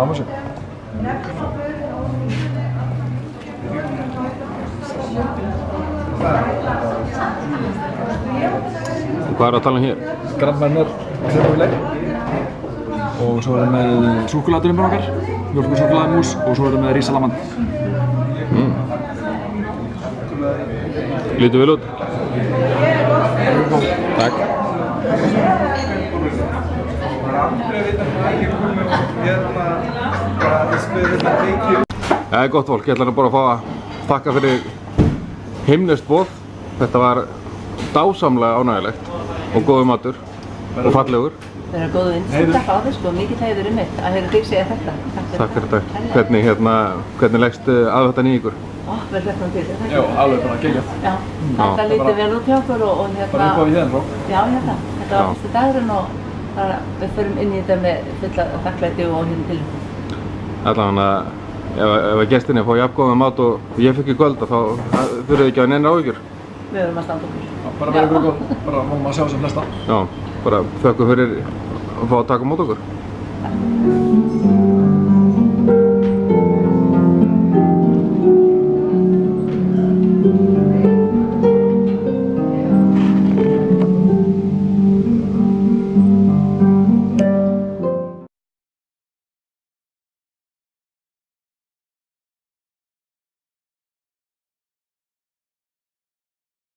mamma sig. Og hvað að tala hér? Grandmennar, kremuleg. Og svo erum við með súkkulaðdrömbur okkar, mjólkursúkkulaðimús og svo erum við með rísalamand. Lítur vel út? Takk. Það gott fólk, ég ætla bara að fá að þakka fyrir himneskt boð. Þetta var dásamlega ánægilegt og góður matur og fallegur. Það er góð vinsætt að fá þig sko, mikið heiður mitt að heyra þig segja þetta. Takk fyrir þetta. Hvernig leggstu aðvendan í ykkur? Vel hlökkum til þetta. Já, alveg bara geggjað. Já, þetta lítið vel út hjá okkur og Bara upp á í hérna frá. Já, þetta var fyrsti dagurinn og við förum inn í þetta með fulla þakklæti og hérna til. Allavega ef gestinni fá jafngóðan mat og ég fikk í kvöld þá þurfið þið ekki að neina áhyggjur. Við verum að standa okkur. Bara verið ykkur góð, bara fáum að sjá sem flesta. Já, bara þökkum fyrir að fá að taka á móti okkur.